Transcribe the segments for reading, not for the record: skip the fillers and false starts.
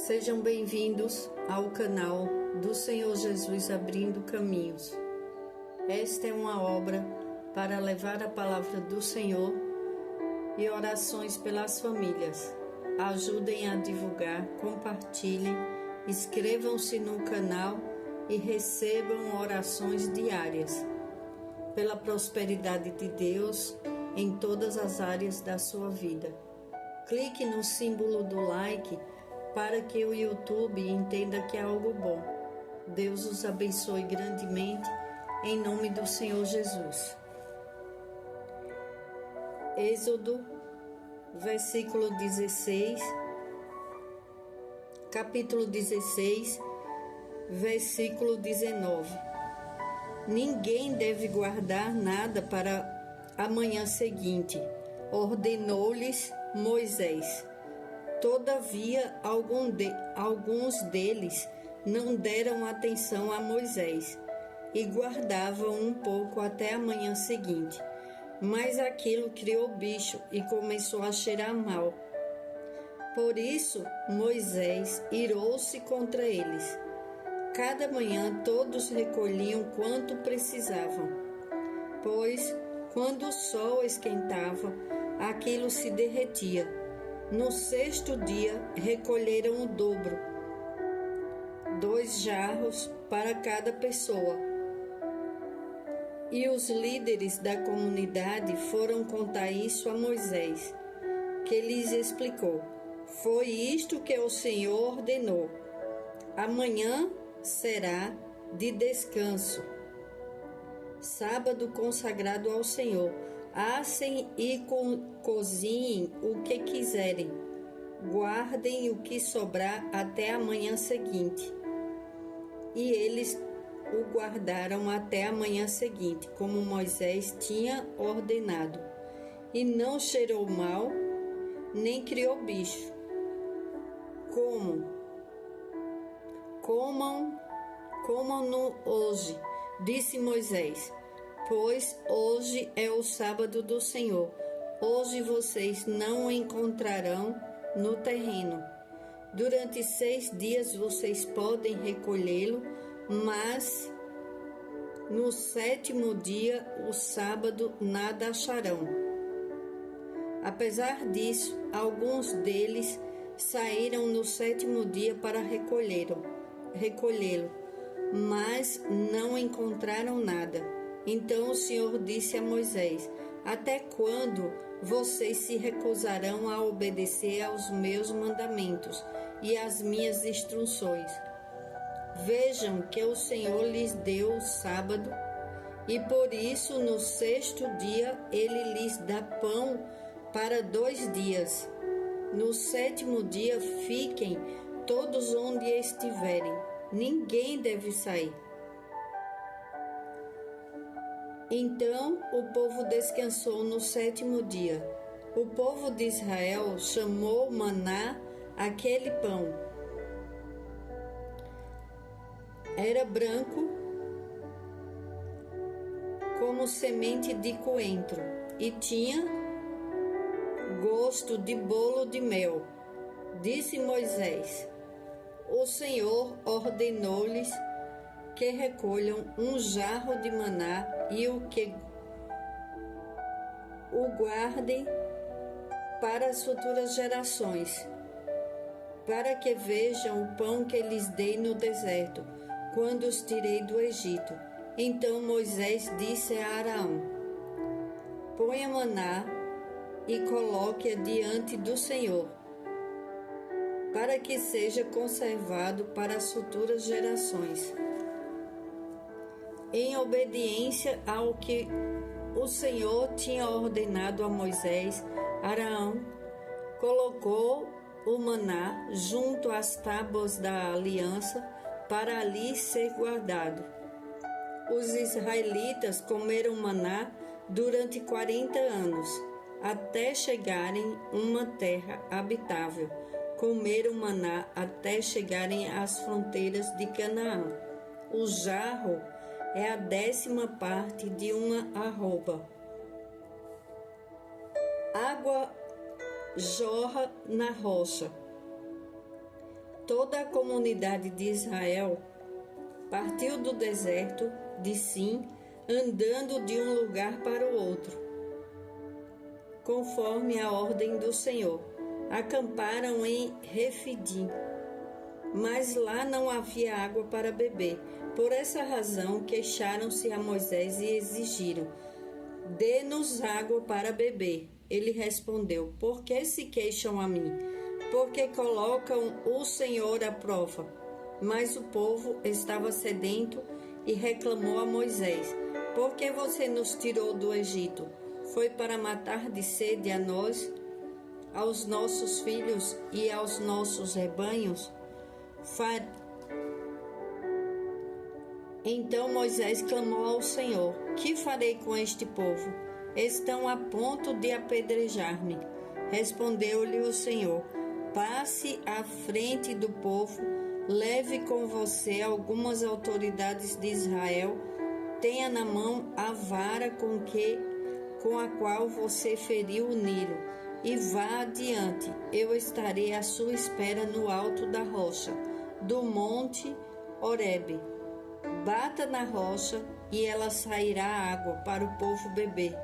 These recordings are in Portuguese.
Sejam bem-vindos ao canal do Senhor Jesus Abrindo Caminhos. Esta é uma obra para levar a palavra do Senhor e orações pelas famílias. Ajudem a divulgar, compartilhem, inscrevam-se no canal e recebam orações diárias pela prosperidade de Deus em todas as áreas da sua vida. Clique no símbolo do like para que o YouTube entenda que é algo bom. Deus os abençoe grandemente, em nome do Senhor Jesus. Êxodo, capítulo 16, versículo 19. Ninguém deve guardar nada para a manhã seguinte, ordenou-lhes Moisés. Todavia, alguns deles não deram atenção a Moisés e guardavam um pouco até a manhã seguinte. Mas aquilo criou bicho e começou a cheirar mal. Por isso, Moisés irou-se contra eles. Cada manhã todos recolhiam quanto precisavam, pois, quando o sol esquentava, aquilo se derretia. No sexto dia, recolheram o dobro, 2 jarros para cada pessoa. E os líderes da comunidade foram contar isso a Moisés, que lhes explicou: foi isto que o Senhor ordenou. Amanhã será de descanso, sábado consagrado ao Senhor. Assem e cozinhem o que quiserem. Guardem o que sobrar até a manhã seguinte. E eles o guardaram até a manhã seguinte, como Moisés tinha ordenado. E não cheirou mal, nem criou bicho. Comam-no hoje, disse Moisés, pois hoje é o sábado do Senhor. Hoje vocês não o encontrarão no terreno. Durante 6 dias vocês podem recolhê-lo, mas no 7º dia, o sábado, nada acharão. Apesar disso, alguns deles saíram no 7º dia para recolhê-lo, mas não encontraram nada. Então o Senhor disse a Moisés: até quando vocês se recusarão a obedecer aos meus mandamentos e às minhas instruções? Vejam que o Senhor lhes deu o sábado, e por isso no 6º dia ele lhes dá pão para 2 dias. No 7º dia fiquem todos onde estiverem, ninguém deve sair. Então o povo descansou no 7º dia. O povo de Israel chamou maná aquele pão. Era branco como semente de coentro e tinha gosto de bolo de mel. Disse Moisés: o Senhor ordenou-lhes que recolham um jarro de maná e o guardem para as futuras gerações, para que vejam o pão que lhes dei no deserto, quando os tirei do Egito. Então Moisés disse a Arão: ponha maná e coloque-a diante do Senhor, para que seja conservado para as futuras gerações. Em obediência ao que o Senhor tinha ordenado a Moisés, Arão colocou o maná junto às tábuas da aliança para ali ser guardado. Os israelitas comeram maná durante 40 anos, até chegarem a uma terra habitável. Comeram maná até chegarem às fronteiras de Canaã. O jarro é a 10ª parte de uma arroba. Água jorra na rocha. Toda a comunidade de Israel partiu do deserto de Sim, andando de um lugar para o outro, conforme a ordem do Senhor. Acamparam em Refidim, mas lá não havia água para beber. Por essa razão, queixaram-se a Moisés e exigiram: dê-nos água para beber. Ele respondeu: por que se queixam a mim? Porque colocam o Senhor à prova. Mas o povo estava sedento e reclamou a Moisés: por que você nos tirou do Egito? Foi para matar de sede a nós, aos nossos filhos e aos nossos rebanhos? Então Moisés clamou ao Senhor: que farei com este povo? Estão a ponto de apedrejar-me. Respondeu-lhe o Senhor: passe à frente do povo, leve com você algumas autoridades de Israel, tenha na mão a vara com a qual você feriu o Nilo, e vá adiante. Eu estarei à sua espera no alto da rocha, do monte Horebe. Bata na rocha e ela sairá água para o povo beber.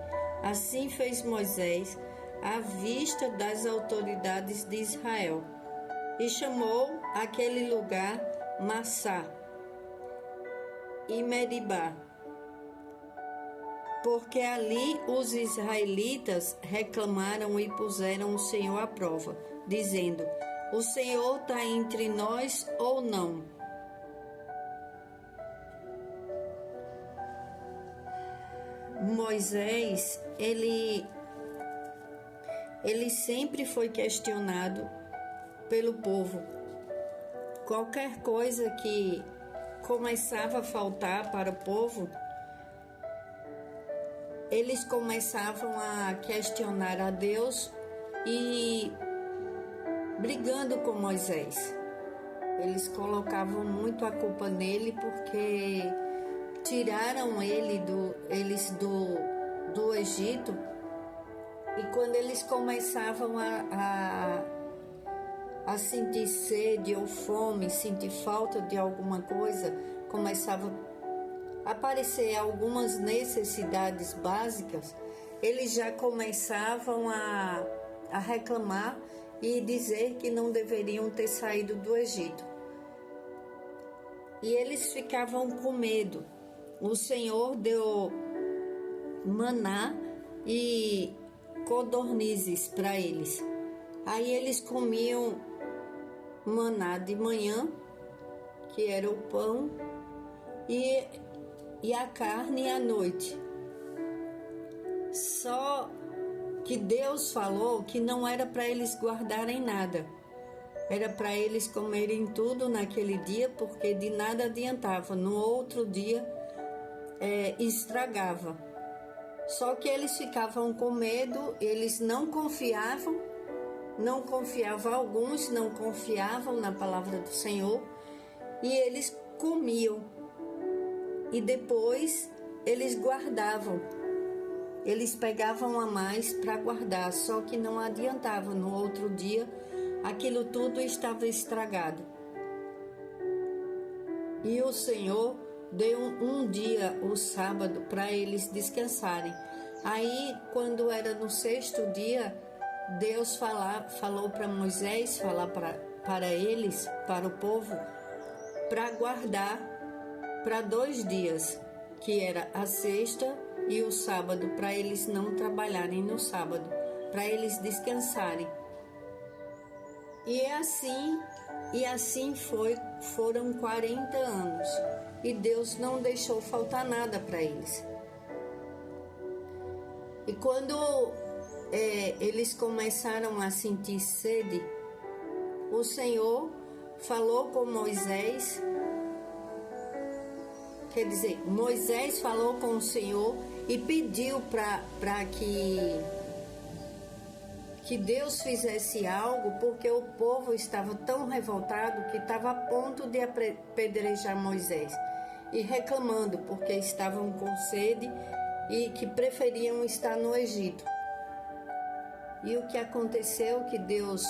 Assim fez Moisés à vista das autoridades de Israel, e chamou aquele lugar Massá e Meribá, porque ali os israelitas reclamaram e puseram o Senhor à prova, dizendo: o Senhor está entre nós ou não? Moisés, ele sempre foi questionado pelo povo. Qualquer coisa que começava a faltar para o povo, eles começavam a questionar a Deus e brigando com Moisés. Eles colocavam muito a culpa nele porque tiraram eles do Egito, e quando eles começavam a sentir sede ou fome, sentir falta de alguma coisa, começava a aparecer algumas necessidades básicas, eles já começavam a reclamar e dizer que não deveriam ter saído do Egito. E eles ficavam com medo. O Senhor deu maná e codornizes para eles. Aí eles comiam maná de manhã, que era o pão, e a carne à noite. Só que Deus falou que não era para eles guardarem nada. Era para eles comerem tudo naquele dia, porque de nada adiantava. No outro dia estragava. Só que eles ficavam com medo, eles não confiavam, alguns não confiavam na palavra do Senhor, e eles comiam. E depois eles guardavam. Eles pegavam a mais para guardar, só que não adiantava. No outro dia, aquilo tudo estava estragado. E o Senhor deu um dia, o sábado, para eles descansarem. Aí, quando era no sexto dia, Deus falou para Moisés, falar para eles, para o povo, para guardar para 2 dias, que era a sexta e o sábado, para eles não trabalharem no sábado, para eles descansarem. E assim foram 40 anos. E Deus não deixou faltar nada para eles. E quando eles começaram a sentir sede, o Senhor falou com Moisés. Quer dizer, Moisés falou com o Senhor e pediu para que Deus fizesse algo, porque o povo estava tão revoltado que estava a ponto de apedrejar Moisés, e reclamando porque estavam com sede e que preferiam estar no Egito. E o que aconteceu? Que Deus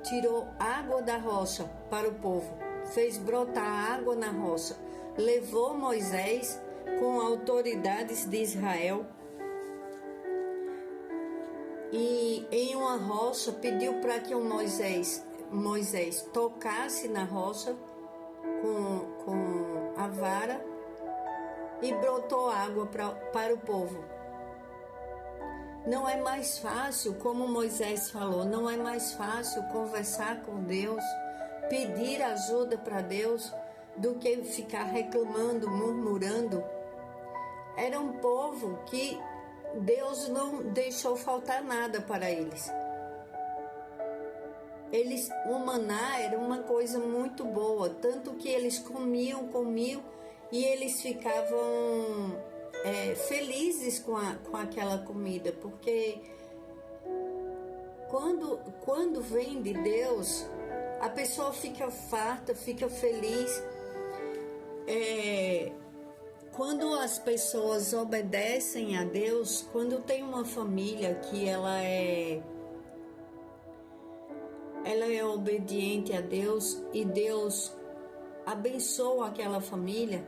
tirou água da rocha para o povo, fez brotar água na rocha, levou Moisés com autoridades de Israel e em uma rocha pediu para que o Moisés tocasse na rocha com a vara e brotou água para o povo. Não é mais fácil, como Moisés falou, não é mais fácil conversar com Deus, pedir ajuda para Deus, do que ficar reclamando, murmurando. Era um povo que Deus não deixou faltar nada para eles. O maná era uma coisa muito boa, tanto que eles comiam e eles ficavam felizes com aquela comida, porque quando vem de Deus, a pessoa fica farta, fica feliz. Quando as pessoas obedecem a Deus, quando tem uma família que ela é obediente a Deus e Deus abençoa aquela família,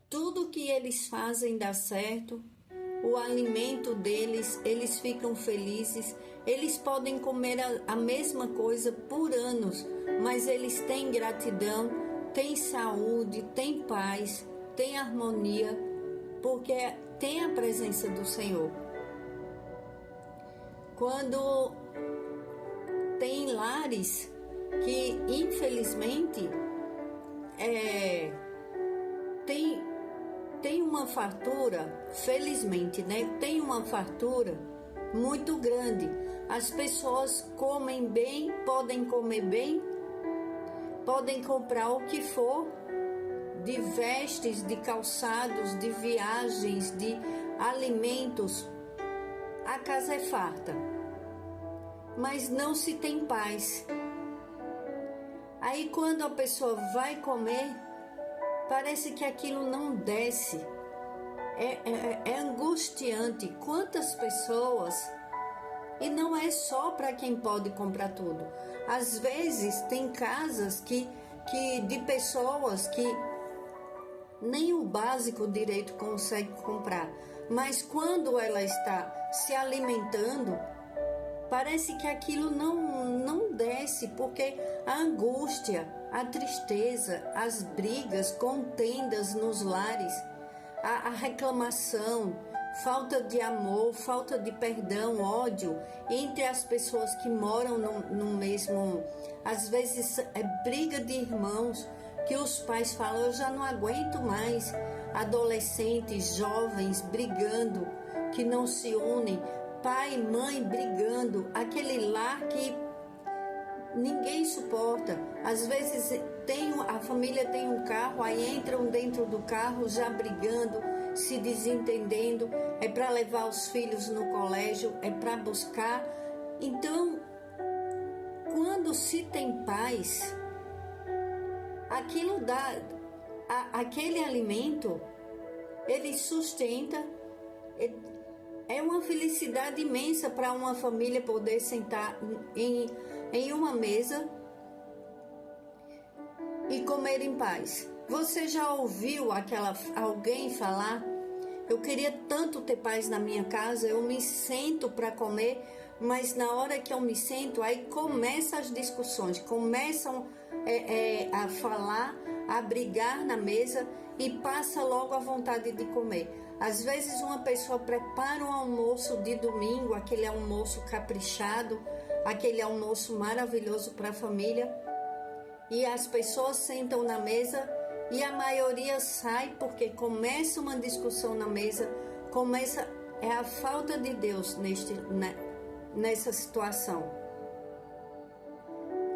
tudo que eles fazem dá certo, o alimento deles, eles ficam felizes, eles podem comer a mesma coisa por anos, mas eles têm gratidão, têm saúde, têm paz, têm harmonia, porque tem a presença do Senhor. Quando tem lares que, infelizmente, tem uma fartura, felizmente, né? Tem uma fartura muito grande. As pessoas comem bem, podem comer bem, podem comprar o que for, de vestes, de calçados, de viagens, de alimentos. A casa é farta, mas não se tem paz. Aí quando a pessoa vai comer, parece que aquilo não desce. É angustiante. Quantas pessoas, e não é só para quem pode comprar tudo. Às vezes tem casas que de pessoas que nem o básico direito consegue comprar. Mas quando ela está se alimentando, parece que aquilo não desce, porque a angústia, a tristeza, as brigas, contendas nos lares, a reclamação, falta de amor, falta de perdão, ódio entre as pessoas que moram no mesmo... Às vezes é briga de irmãos, que os pais falam, eu já não aguento mais. Adolescentes, jovens brigando, que não se unem, pai e mãe brigando, aquele lar que ninguém suporta. Às vezes a família tem um carro, aí entram dentro do carro já brigando, se desentendendo, é para levar os filhos no colégio, é para buscar. Então, quando se tem paz, aquilo dá, aquele alimento, ele sustenta. É uma felicidade imensa para uma família poder sentar em uma mesa e comer em paz. Você já ouviu alguém falar, eu queria tanto ter paz na minha casa, eu me sento para comer, mas na hora que eu me sento, aí começam as discussões, começam a falar, a brigar na mesa e passa logo a vontade de comer. Às vezes uma pessoa prepara um almoço de domingo, aquele almoço caprichado, aquele almoço maravilhoso para a família, e as pessoas sentam na mesa e a maioria sai porque começa uma discussão na mesa, é a falta de Deus nessa situação.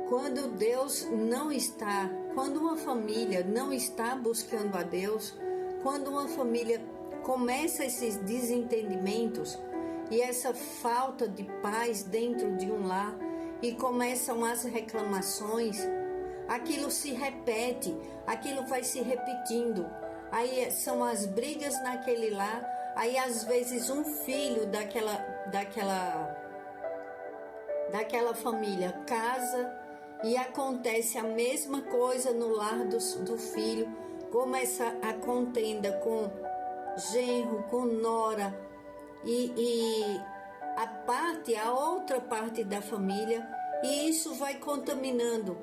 Quando Deus não está, quando uma família não está buscando a Deus, quando uma família começa esses desentendimentos e essa falta de paz dentro de um lar e começam as reclamações, aquilo se repete, aquilo vai se repetindo. Aí são as brigas naquele lar, aí às vezes um filho daquela família casa e acontece a mesma coisa no lar do filho, começa a contenda com genro, com nora e a outra parte da família, e isso vai contaminando,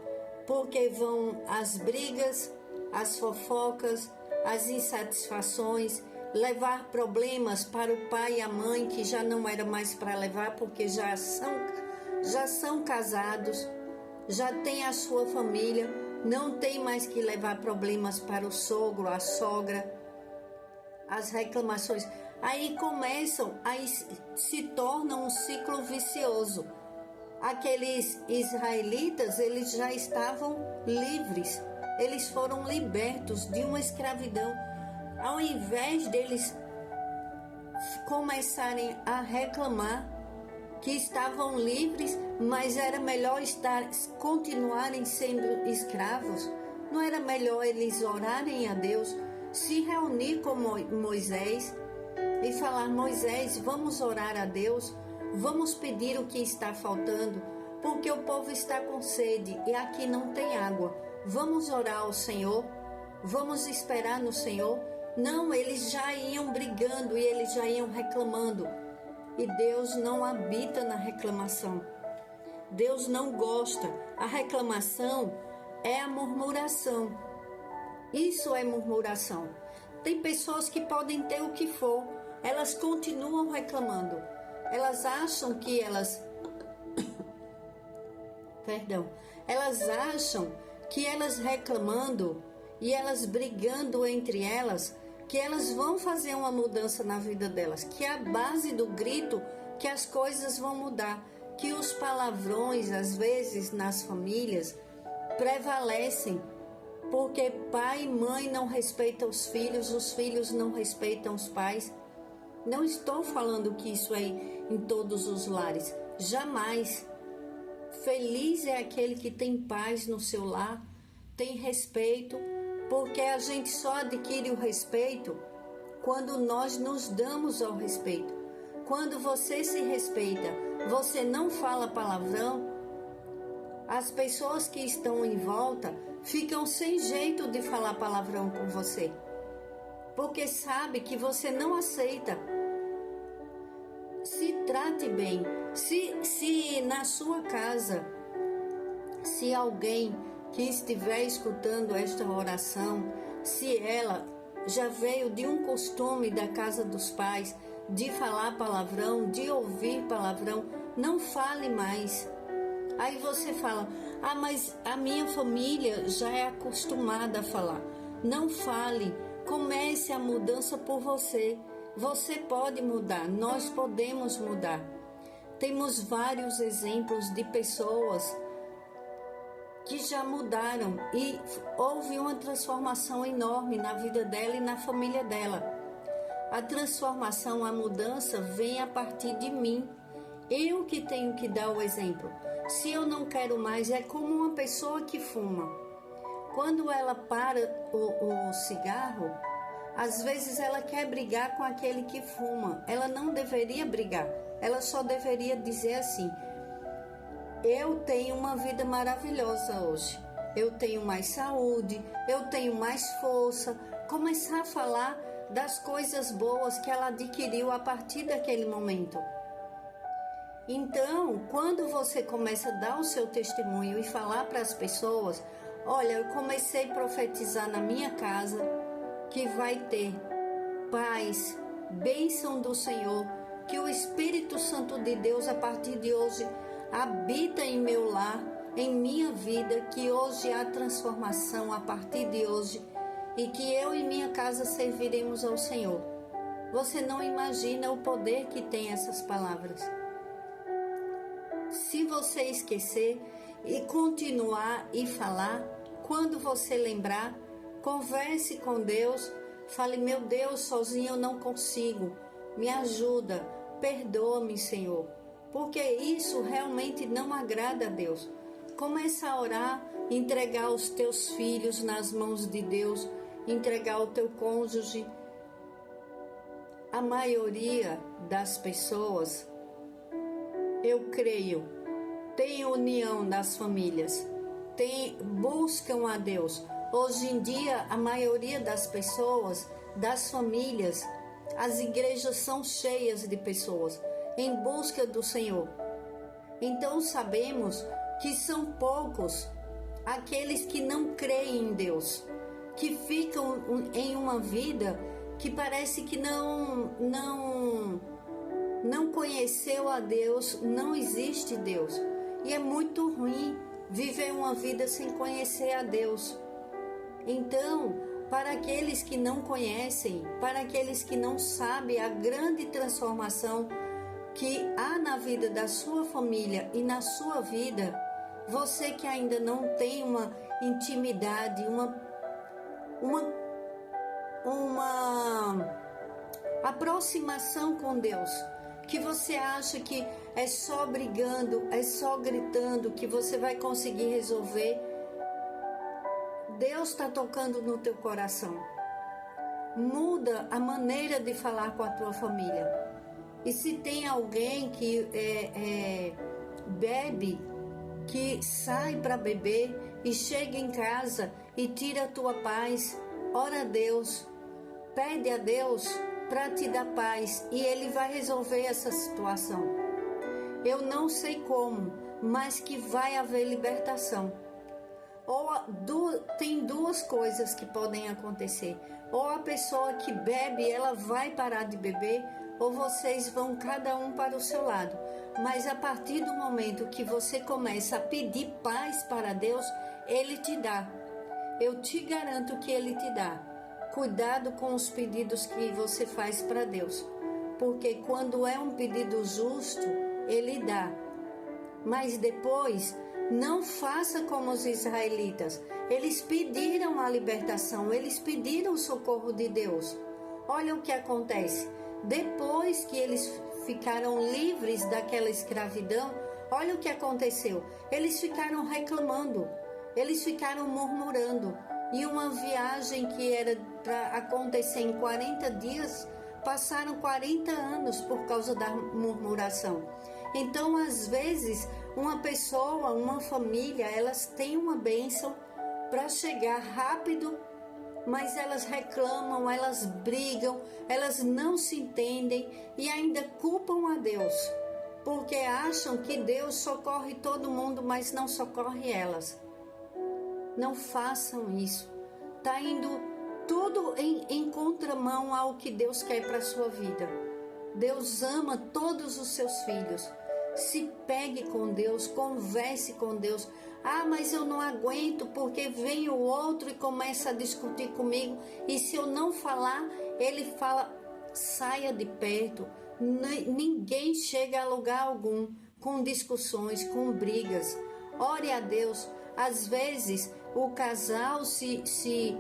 porque vão as brigas, as fofocas, as insatisfações, levar problemas para o pai e a mãe, que já não era mais para levar, porque já são casados, já tem a sua família, não tem mais que levar problemas para o sogro, a sogra, as reclamações. Aí se torna um ciclo vicioso. Aqueles israelitas, eles já estavam livres, eles foram libertos de uma escravidão. Ao invés deles começarem a reclamar que estavam livres, mas era melhor continuarem sendo escravos, não era melhor eles orarem a Deus, se reunir com Moisés e falar: Moisés, vamos orar a Deus, vamos pedir o que está faltando, porque o povo está com sede e aqui não tem água. Vamos orar ao Senhor, vamos esperar no Senhor. Não, eles já iam brigando e eles já iam reclamando. E Deus não habita na reclamação. Deus não gosta. A reclamação é a murmuração. Isso é murmuração. Tem pessoas que podem ter o que for, elas continuam reclamando. Elas acham que elas acham que elas reclamando e elas brigando entre elas, que elas vão fazer uma mudança na vida delas, que é a base do grito que as coisas vão mudar, que os palavrões, às vezes, nas famílias, prevalecem, porque pai e mãe não respeitam os filhos não respeitam os pais. Não estou falando que isso é em todos os lares, jamais. Feliz é aquele que tem paz no seu lar, tem respeito, porque a gente só adquire o respeito quando nós nos damos ao respeito. Quando você se respeita, você não fala palavrão, as pessoas que estão em volta ficam sem jeito de falar palavrão com você, porque sabe que você não aceita. Se trate bem. Se na sua casa, se alguém que estiver escutando esta oração, se ela já veio de um costume da casa dos pais de falar palavrão, de ouvir palavrão, não fale mais. Aí você fala: ah, mas a minha família já é acostumada a falar. Não fale, comece a mudança por você. Você pode mudar, nós podemos mudar. Temos vários exemplos de pessoas que já mudaram e houve uma transformação enorme na vida dela e na família dela. A transformação, a mudança vem a partir de mim. Eu que tenho que dar o exemplo. Se eu não quero mais, é como uma pessoa que fuma. Quando ela para o cigarro, às vezes ela quer brigar com aquele que fuma. Ela não deveria brigar. Ela só deveria dizer assim: eu tenho uma vida maravilhosa hoje. Eu tenho mais saúde, eu tenho mais força. Começar a falar das coisas boas que ela adquiriu a partir daquele momento. Então, quando você começa a dar o seu testemunho e falar para as pessoas: olha, eu comecei a profetizar na minha casa que vai ter paz, bênção do Senhor, que o Espírito Santo de Deus a partir de hoje habita em meu lar, em minha vida, que hoje há transformação a partir de hoje e que eu e minha casa serviremos ao Senhor. Você não imagina o poder que tem essas palavras. Se você esquecer e continuar e falar, quando você lembrar, converse com Deus, fale: meu Deus, sozinho eu não consigo, me ajuda, perdoa-me, Senhor, porque isso realmente não agrada a Deus. Começa a orar, entregar os teus filhos nas mãos de Deus, entregar o teu cônjuge. A maioria das pessoas, eu creio tem união das famílias, buscam a Deus. Hoje em dia, a maioria das pessoas, das famílias, as igrejas são cheias de pessoas em busca do Senhor. Então sabemos que são poucos aqueles que não creem em Deus, que ficam em uma vida que parece que não conheceu a Deus, não existe Deus. E é muito ruim viver uma vida sem conhecer a Deus. Então, para aqueles que não conhecem, para aqueles que não sabem a grande transformação que há na vida da sua família e na sua vida, você que ainda não tem uma intimidade, uma aproximação com Deus, que você acha que é só brigando, é só gritando que você vai conseguir resolver, Deus está tocando no teu coração. Muda a maneira de falar com a tua família. E se tem alguém que bebe, que sai para beber e chega em casa e tira a tua paz, ora a Deus, pede a Deus para te dar paz e Ele vai resolver essa situação. Eu não sei como, mas que vai haver libertação. Tem duas coisas que podem acontecer. Ou a pessoa que bebe, ela vai parar de beber, ou vocês vão cada um para o seu lado. Mas a partir do momento que você começa a pedir paz para Deus, Ele te dá. Eu te garanto que Ele te dá. Cuidado com os pedidos que você faz para Deus, porque quando é um pedido justo, Ele dá. Mas depois, não faça como os israelitas. Eles pediram a libertação, eles pediram o socorro de Deus. Olha o que acontece. Depois que eles ficaram livres daquela escravidão, olha o que aconteceu. Eles ficaram reclamando, eles ficaram murmurando. E uma viagem que era para acontecer em 40 dias, passaram 40 anos por causa da murmuração. Então, às vezes, uma pessoa, uma família, elas têm uma bênção para chegar rápido, mas elas reclamam, elas brigam, elas não se entendem e ainda culpam a Deus, porque acham que Deus socorre todo mundo, mas não socorre elas. Não façam isso. Está indo tudo em contramão ao que Deus quer para a sua vida. Deus ama todos os seus filhos. Se pegue com Deus, converse com Deus. Ah, mas eu não aguento porque vem o outro e começa a discutir comigo. E se eu não falar, ele fala, saia de perto. Ninguém chega a lugar algum com discussões, com brigas. Ore a Deus. Às vezes o casal se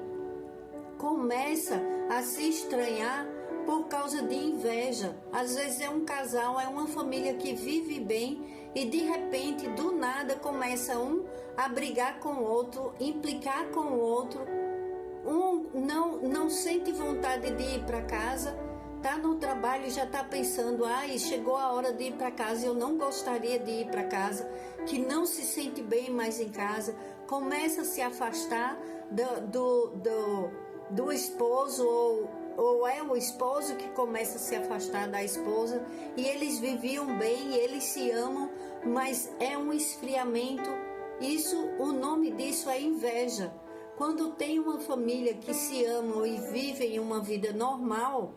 começa a se estranhar por causa de inveja. Às vezes é um casal, é uma família que vive bem e de repente, do nada, começa um a brigar com o outro, implicar com o outro. Um não sente vontade de ir para casa, está no trabalho e já está pensando, chegou a hora de ir para casa, eu não gostaria de ir para casa, que não se sente bem mais em casa, começa a se afastar do esposo, ou é o esposo que começa a se afastar da esposa, e eles viviam bem, eles se amam, mas é um esfriamento. O nome disso é inveja. Quando tem uma família que se ama e vivem uma vida normal,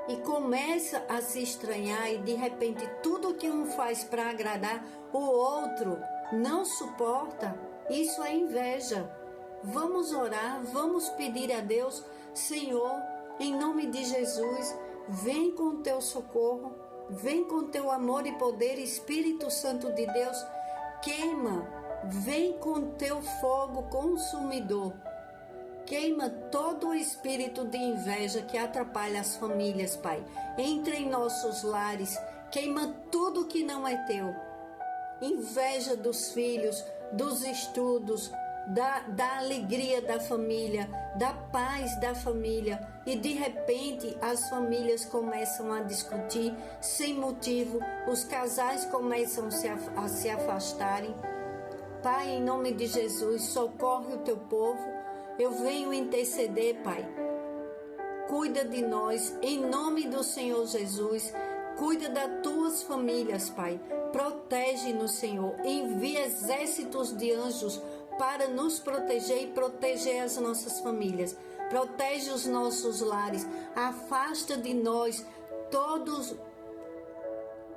e começa a se estranhar e de repente tudo que um faz para agradar, o outro não suporta, isso é inveja. Vamos orar, vamos pedir a Deus, Senhor, em nome de Jesus, vem com o teu socorro, vem com o teu amor e poder, Espírito Santo de Deus, queima, vem com o teu fogo consumidor. Queima todo o espírito de inveja que atrapalha as famílias, Pai. Entra em nossos lares, queima tudo que não é teu. Inveja dos filhos, dos estudos, da alegria da família, da paz da família, e de repente as famílias começam a discutir sem motivo, os casais começam a se afastarem. Pai, em nome de Jesus, socorre o teu povo. Eu venho interceder, Pai. Cuida de nós, em nome do Senhor Jesus. Cuida das tuas famílias, Pai. Protege-nos, Senhor. Envia exércitos de anjos para nos proteger e proteger as nossas famílias. Protege os nossos lares. Afasta de nós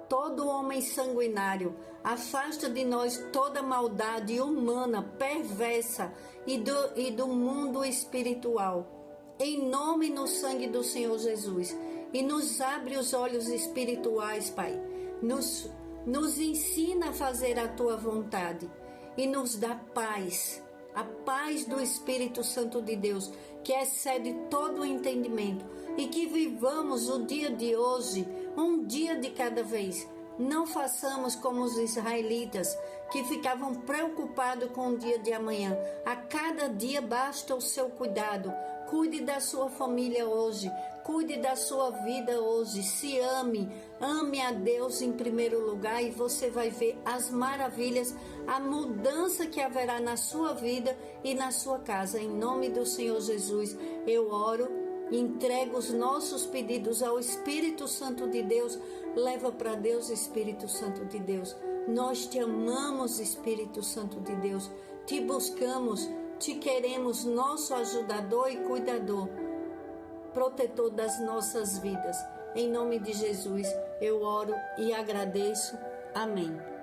todo homem sanguinário. Afasta de nós toda maldade humana, perversa e do mundo espiritual. Em nome e no sangue do Senhor Jesus. E nos abre os olhos espirituais, Pai. Nos ensina a fazer a tua vontade. E nos dá paz. A paz do Espírito Santo de Deus, que excede todo o entendimento. E que vivamos o dia de hoje, um dia de cada vez. Não façamos como os israelitas, que ficavam preocupados com o dia de amanhã. A cada dia basta o seu cuidado. Cuide da sua família hoje. Cuide da sua vida hoje. Se ame. Ame a Deus em primeiro lugar e você vai ver as maravilhas, a mudança que haverá na sua vida e na sua casa. Em nome do Senhor Jesus, eu oro. Entrega os nossos pedidos ao Espírito Santo de Deus. Leva para Deus, Espírito Santo de Deus. Nós te amamos, Espírito Santo de Deus. Te buscamos, te queremos, nosso ajudador e cuidador, protetor das nossas vidas. Em nome de Jesus, eu oro e agradeço. Amém.